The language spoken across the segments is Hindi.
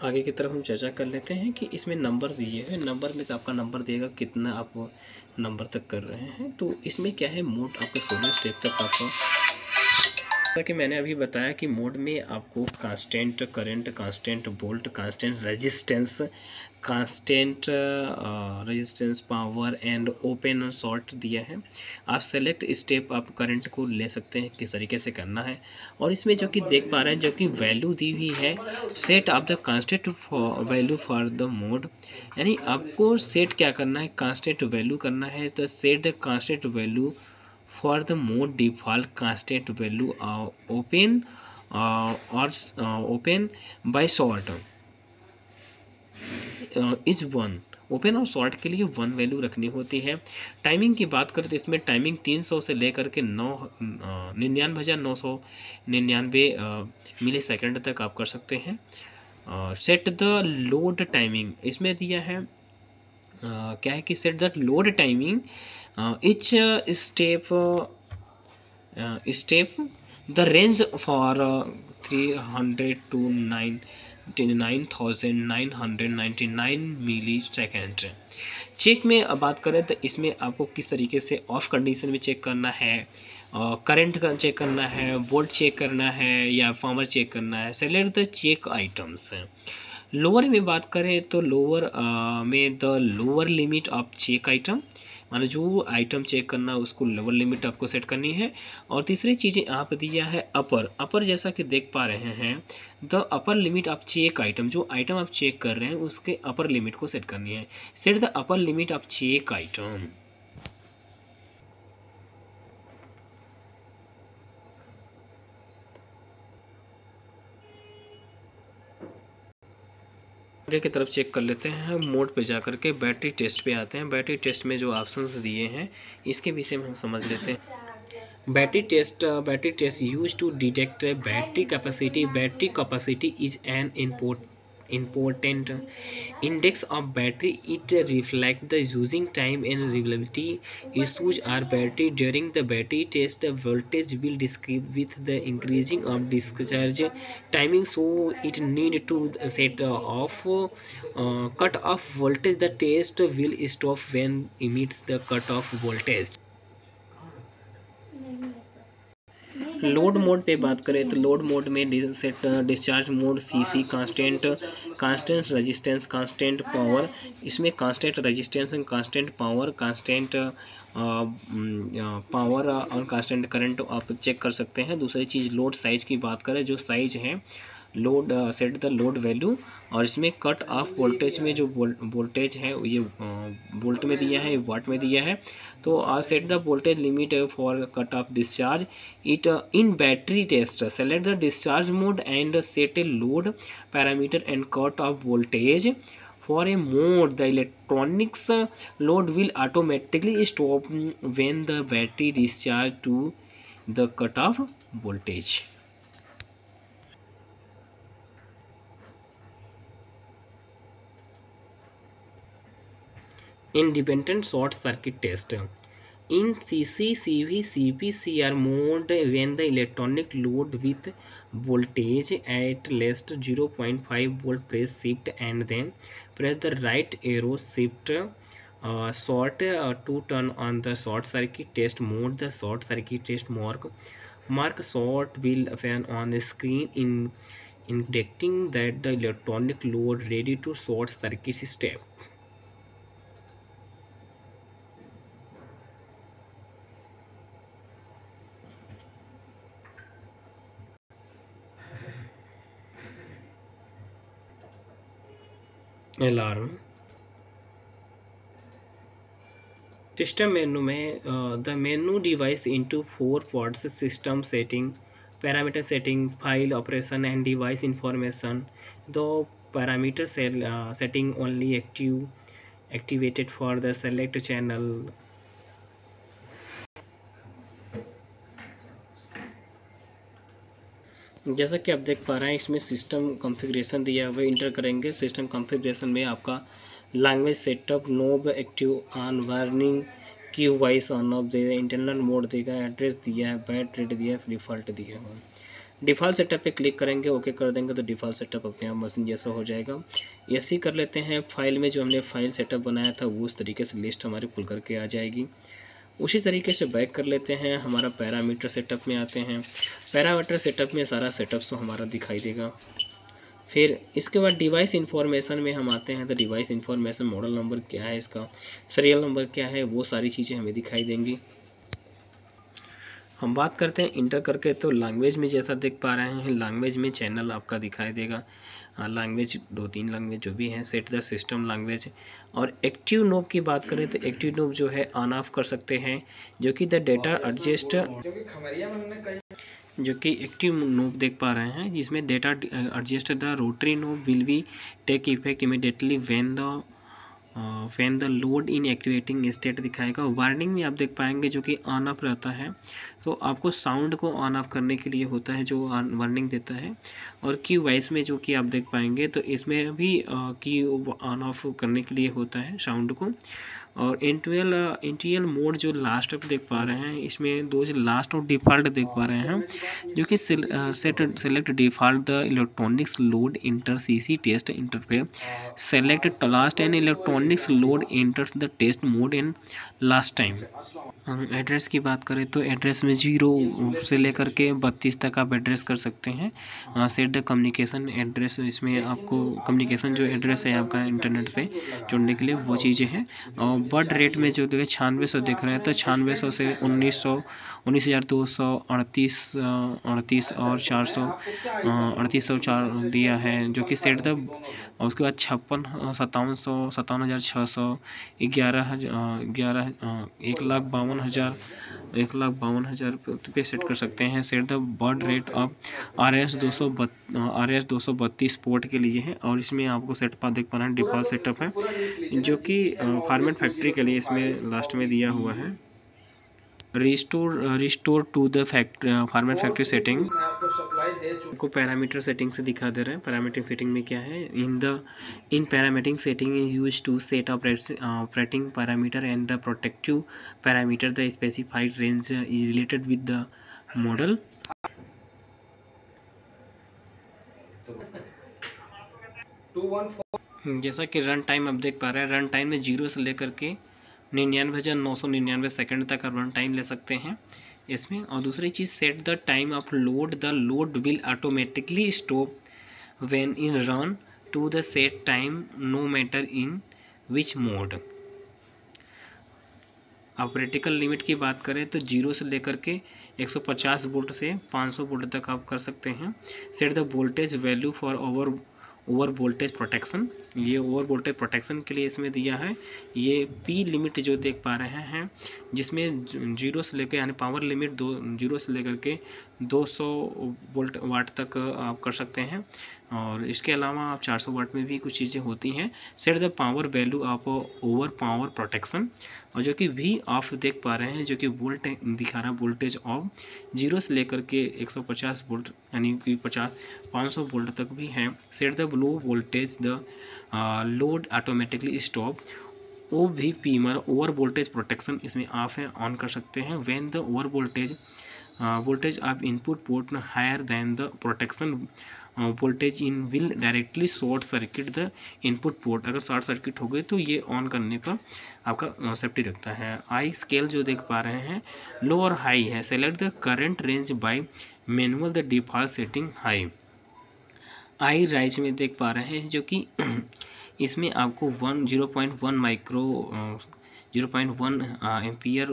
आगे की तरफ हम चर्चा कर लेते हैं कि इसमें नंबर दिए हैं। नंबर में तो आपका नंबर देगा कितना आप नंबर तक कर रहे हैं। तो इसमें क्या है, मोड आपका 16 स्टेप तक आपका, जैसा कि मैंने अभी बताया कि मोड में आपको constant current, constant volt, constant resistance power and open और शॉर्ट दिया है। आप सेलेक्ट स्टेप आप करंट को ले सकते हैं किस तरीके से करना है। और इसमें जो कि देख पा रहे हैं, जो कि वैल्यू दी हुई है, set of the constant value for the mode, यानी आपको सेट क्या करना है, कांस्टेंट वैल्यू करना है। तो set the constant value for the mode default constant value open open by sort is 1। Open और शॉर्ट के लिए 1 वैल्यू रखनी होती है। टाइमिंग की बात करें तो इसमें टाइमिंग 300 से लेकर के 99,999 मिली सेकेंड तक आप कर सकते हैं। सेट द लोड टाइमिंग इसमें दिया है, क्या है कि set the load timing each step the range for 300 to 99,999 millisecond. Check में अब बात करें तो इसमें आपको किस तरीके से ऑफ कंडीशन में चेक करना है, करंट का चेक करना है, वोल्ट चेक करना है या पावर चेक करना है। Select the check items. Lower में बात करें तो लोअर में the lower limit of check item, मानो जो आइटम चेक करना उसको लोअर लिमिट आपको सेट करनी है। और तीसरी चीज़ें आप दिया है अपर जैसा कि देख पा रहे हैं, the upper limit of check item, जो आइटम आप चेक कर रहे हैं उसके अपर लिमिट को सेट करनी है। Set the upper limit of check item. आगे की तरफ चेक कर लेते हैं। मोड पे जाकर के बैटरी टेस्ट पे आते हैं। बैटरी टेस्ट में जो ऑप्शंस दिए हैं इसके विषय में हम समझ लेते हैं। Battery test use to detect battery capacity. Battery capacity is an important index of battery. It reflects the using time and reliability issues are battery. During the battery test, the voltage will decrease with the increasing of discharge timing, so it need to set off cut off voltage. The test will stop when emits the cut off voltage। Load mode पे बात करें तो लोड मोड में set discharge mode CC, constant resistance, constant power. इसमें constant resistance and constant power, constant power और कांस्टेंट करंट आप चेक कर सकते हैं। दूसरी चीज़ लोड साइज की बात करें, जो साइज है load, set the load value. और इसमें कट ऑफ वोल्टेज में जो वोल्टेज है ये वोल्ट में दिया है, वाट में दिया है। तो set the voltage limit for cut off discharge it in battery test. Select the discharge mode and set a load parameter and cut off voltage. For a mode, the electronics load will automatically stop when the battery discharge to the cutoff voltage। Independent short circuit test in CC, CV, CP, CR mode, when the electronic load with voltage at least 0.5 volt, press shift and then press the right arrow shift short to turn on the short circuit test mode. The short circuit test mark short will appear on the screen indicating that the electronic load ready to short circuit step। Alarm system menu में the menu device into 4 parts: system setting, parameter setting, file operation and device information. दो parameter setting only activated for the select channel. जैसा कि आप देख पा रहे हैं इसमें सिस्टम कॉन्फ़िगरेशन दिया हुआ है। इंटर करेंगे सिस्टम कॉन्फ़िगरेशन में आपका language setup, knob active on, warning cue voice on off देगा, इंटरनल मोड देगा, एड्रेस दिया है, बैट रेट दिया है, डिफ़ॉल्ट दिया है। डिफ़ॉल्ट सेटअप पे क्लिक करेंगे, ओके कर देंगे तो डिफ़ॉल्ट सेटअप अपने आप मशीन जैसा हो जाएगा। ऐसे ही कर लेते हैं। फाइल में जो हमने फाइल सेटअप बनाया था वो उस तरीके से लिस्ट हमारी खुल करके आ जाएगी। उसी तरीके से बैक कर लेते हैं, हमारा पैरामीटर सेटअप में आते हैं। पैरामीटर सेटअप में सारा सेटअप तो हमारा दिखाई देगा। फिर इसके बाद डिवाइस इन्फॉर्मेशन में हम आते हैं, तो डिवाइस इन्फॉर्मेशन मॉडल नंबर क्या है, इसका सीरियल नंबर क्या है, वो सारी चीज़ें हमें दिखाई देंगी। हम बात करते हैं इंटर करके, तो लैंग्वेज में जैसा देख पा रहे हैं, लैंग्वेज में चैनल आपका दिखाई देगा। लैंग्वेज 2-3 लैंग्वेज जो भी हैं, सेट द सिस्टम लैंग्वेज। और एक्टिव नोब की बात करें तो एक्टिव नोब जो है ऑन ऑफ कर सकते हैं, जो कि द डेटा एडजस्ट, जो कि एक्टिव नोब देख पा रहे हैं, जिसमें data adjust the rotary knob will be take effect immediately when the load in activating state दिखाएगा। वार्निंग में आप देख पाएंगे जो कि ऑन ऑफ रहता है, तो आपको साउंड को ऑन ऑफ करने के लिए होता है जो वार्निंग देता है। और की वॉइस में जो कि आप देख पाएंगे तो इसमें भी की ऑन ऑफ करने के लिए होता है साउंड को। और इंटीरियल मोड जो लास्ट पे देख पा रहे हैं, इसमें दो जो लास्ट और डिफ़ॉल्ट देख पा रहे हैं, जो कि select default the electronics load enter CC test interface, select last and electronics load enters the test mode in last time. Address की बात करें तो एड्रेस में 0 से लेकर के 32 तक आप एड्रेस कर सकते हैं। सेट द कम्युनिकेशन एड्रेस, इसमें आपको कम्युनिकेशन जो एड्रेस है आपका इंटरनेट पे जुड़ने के लिए वो चीज़ें हैं। और बर्ड रेट में जो देखिए 9600 देख रहे हैं, तो 9600 से 19,238 और 400 3804 दिया है, जो कि सेट द। और उसके बाद 56 5700 57,600 11 1,52,000 पे सेट कर सकते हैं। Set the bird rate of RS 232 port के लिए है। और इसमें आपको सेट पा देख पा रहे हैं डिफ़ॉल्ट सेटअप है, जो कि फार्मेट फैक्ट्री के लिए इसमें लास्ट में दिया हुआ है। Restore to the format factory setting को पैरामीटर सेटिंग से दिखा दे रहे हैं। पैरामीटर सेटिंग में क्या है, in parameter setting is use to set operating parameter and the protective parameter the specified range is related with the model. जैसा कि रन टाइम आप देख पा रहे हैं, रन टाइम में 0 से लेकर के 99,999 सेकंड तक आप रन टाइम ले सकते हैं इसमें। और दूसरी चीज़, set the time of load, the load will automatically stop when in run to the set time no matter in which mode. ऑपरेटिकल लिमिट की बात करें तो 0 से लेकर के 150 वोल्ट से 500 वोल्ट तक आप कर सकते हैं। Set the voltage value for over voltage protection, ये ओवर वोल्टेज प्रोटेक्शन के लिए इसमें दिया है। ये पी लिमिट जो देख पा रहे हैं, जिसमें 0 से लेकर यानी पावर लिमिट 0 से लेकर के 200 वाट तक आप कर सकते हैं। और इसके अलावा आप 400 वाट में भी कुछ चीज़ें होती हैं। Set the power value of over power protection, और जो कि वी ऑफ देख पा रहे हैं, जो कि वोल्ट दिखा रहा है, वोल्टेज ऑफ 0 से लेकर के 150 वोल्ट यानी कि 500 वोल्ट तक भी है। Set the low voltage the load automatically stop, OVP मतलब ओवर वोल्टेज प्रोटेक्शन इसमें ऑफ है, ऑन कर सकते हैं। When the over voltage of input port higher than the protection voltage in will directly short circuit the input port, अगर शॉर्ट सर्किट हो गए तो ये ऑन करने पर आपका सेफ्टी रखता है। आई स्केल जो देख पा रहे हैं, लो और हाई है। Select the current range bye manual the default setting high. I rise में देख पा रहे हैं, जो कि इसमें आपको 0.1 एम्पियर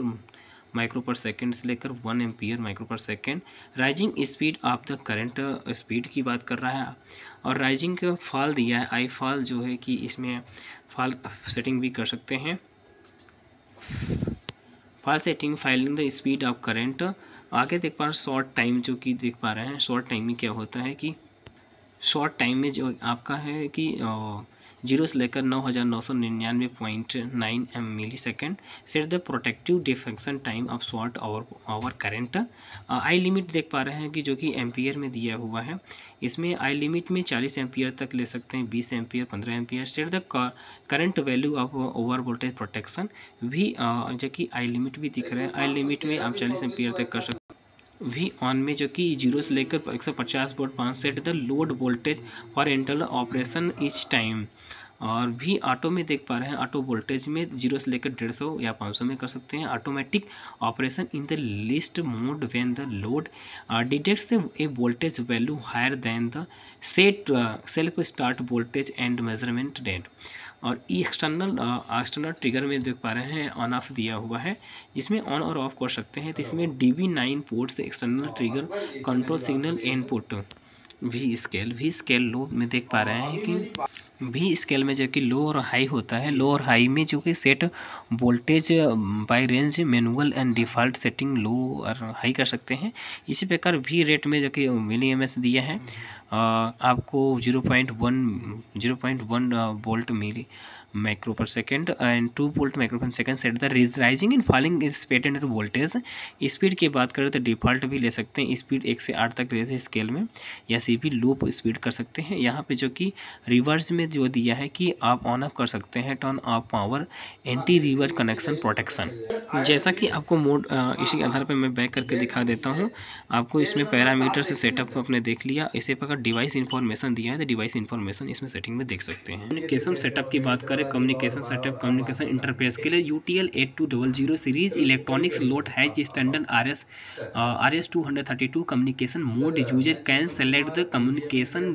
माइक्रो पर सेकेंड से लेकर 1 एम्पियर माइक्रो पर second. Rising speed of the current speed की बात कर रहा है। और राइजिंग का फॉल दिया है, आई फॉल जो है कि इसमें फॉल सेटिंग भी कर सकते हैं। Fall setting filing the speed of current. आगे देख पा रहे हैं शॉर्ट टाइम, जो कि देख पा रहे हैं शॉर्ट टाइम में क्या होता है कि शॉर्ट टाइम में जो आपका है कि 0 से लेकर 9,999.9 millisecond. Set the protective defection time of short over current. I limit देख पा रहे हैं कि जो कि एम्पियर में दिया हुआ है। इसमें आई लिमिट में 40 एम्पियर तक ले सकते हैं, 20 ampere, 15 ampere. Set the current value of over voltage protection भी, जो कि आई लिमिट भी दिख रहा है। आई लिमिट में आप 40 एम्पियर तक कर सकते हैं। वी ऑन में जो कि 0 से लेकर 150 volt 5 set the load voltage for internal operation each time. और भी ऑटो में देख पा रहे हैं, ऑटो वोल्टेज में 0 से लेकर 150 या 500 में कर सकते हैं। Automatic operation in the list mode when the load detects a voltage value higher than the set self start voltage and measurement rate. और एक्सटर्नल ट्रिगर में देख पा रहे हैं ऑन ऑफ दिया हुआ है, इसमें ऑन और ऑफ कर सकते हैं। तो इसमें DB9 पोर्ट से external trigger control signal input. V scale low में देख पा रहे हैं कि भी स्केल में जो कि लो और हाई होता है, लो और हाई में जो कि set voltage by range manual and default setting low और हाई कर सकते हैं। इसी प्रकार भी रेट में जो कि मिली एमएस दिया है आपको 0.1 वोल्ट मिली माइक्रो पर सेकेंड एंड 2 वोल्ट माइक्रो पर second set the rising and falling is patent voltage. Speed की बात करें तो डिफ़ॉल्ट भी ले सकते हैं, स्पीड 1 से 8 तक रेज स्केल में, या सी भी लूप स्पीड कर सकते हैं। यहाँ पे जो कि रिवर्स में जो दिया है कि आप ऑन ऑफ कर सकते हैं turn off power anti reverse connection protection. जैसा कि आपको मोड इसी आधार पर मैं बैक करके दिखा देता हूँ आपको। इसमें पैरामीटर से सेटअप को आपने देख लिया। इसी प्रकार डिवाइस इन्फॉर्मेशन दिया है, तो डिवाइस इन्फॉर्मेशन इसमें सेटिंग में देख सकते हैं। कम्युनिकेशन सेटअप की बात करें, कम्युनिकेशन सेटअप कम्युनिकेशन इंटरफेस के लिए UTL 8200 series electronics load has standard RS232 communication mode. User can select the communication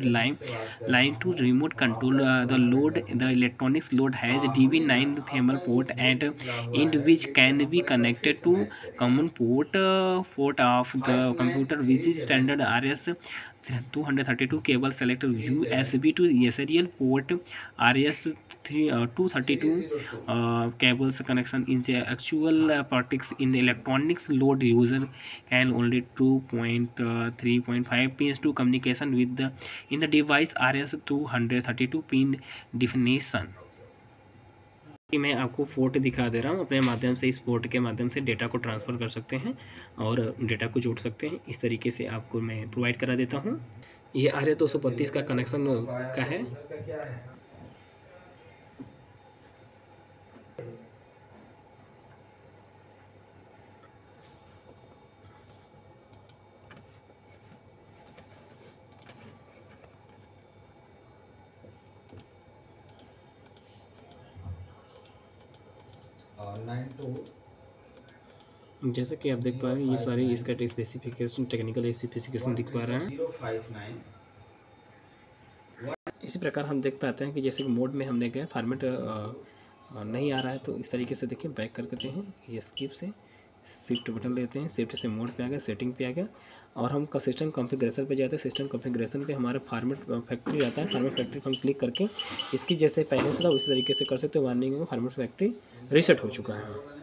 line to remote control the load. The electronics load has DB9 thermal port at end which can be connected to common port of the computer, which is standard RS232 cable. Select USB to serial port RS232 cables connection in the actual ports in the electronics load. User can only 2.3.5 pins to communication with the in the device RS232 pin definition. मैं आपको पोर्ट दिखा दे रहा हूँ, अपने माध्यम से इस पोर्ट के माध्यम से डेटा को ट्रांसफ़र कर सकते हैं और डेटा को जोड़ सकते हैं। इस तरीके से आपको मैं प्रोवाइड करा देता हूँ। ये RS232 का कनेक्शन का है। जैसा कि आप देख पा रहे हैं, ये सारी इसका स्पेसिफिकेशन टेक्निकल स्पेसिफिकेशन दिख पा रहे हैं। इसी प्रकार हम देख पाते हैं कि जैसे कि मोड में हमने गए फॉर्मेट नहीं आ रहा है, तो इस तरीके से देखिए बैक कर करते हैं, ये स्किप से शिफ्ट बटन लेते हैं, शिफ्ट से मोड पे आ गया, सेटिंग पे आ गया और हम का सिस्टम कॉन्फ़िगरेशन पे जाते हैं। सिस्टम कॉन्फ़िगरेशन पे हमारा फॉर्मेट फैक्ट्री आता है। फॉर्मेट फैक्ट्री पर हम क्लिक करके इसकी जैसे पहले से था उसी तरीके से कर सकते हैं। वार्निंग में फॉर्मेट फैक्ट्री रीसेट हो चुका है।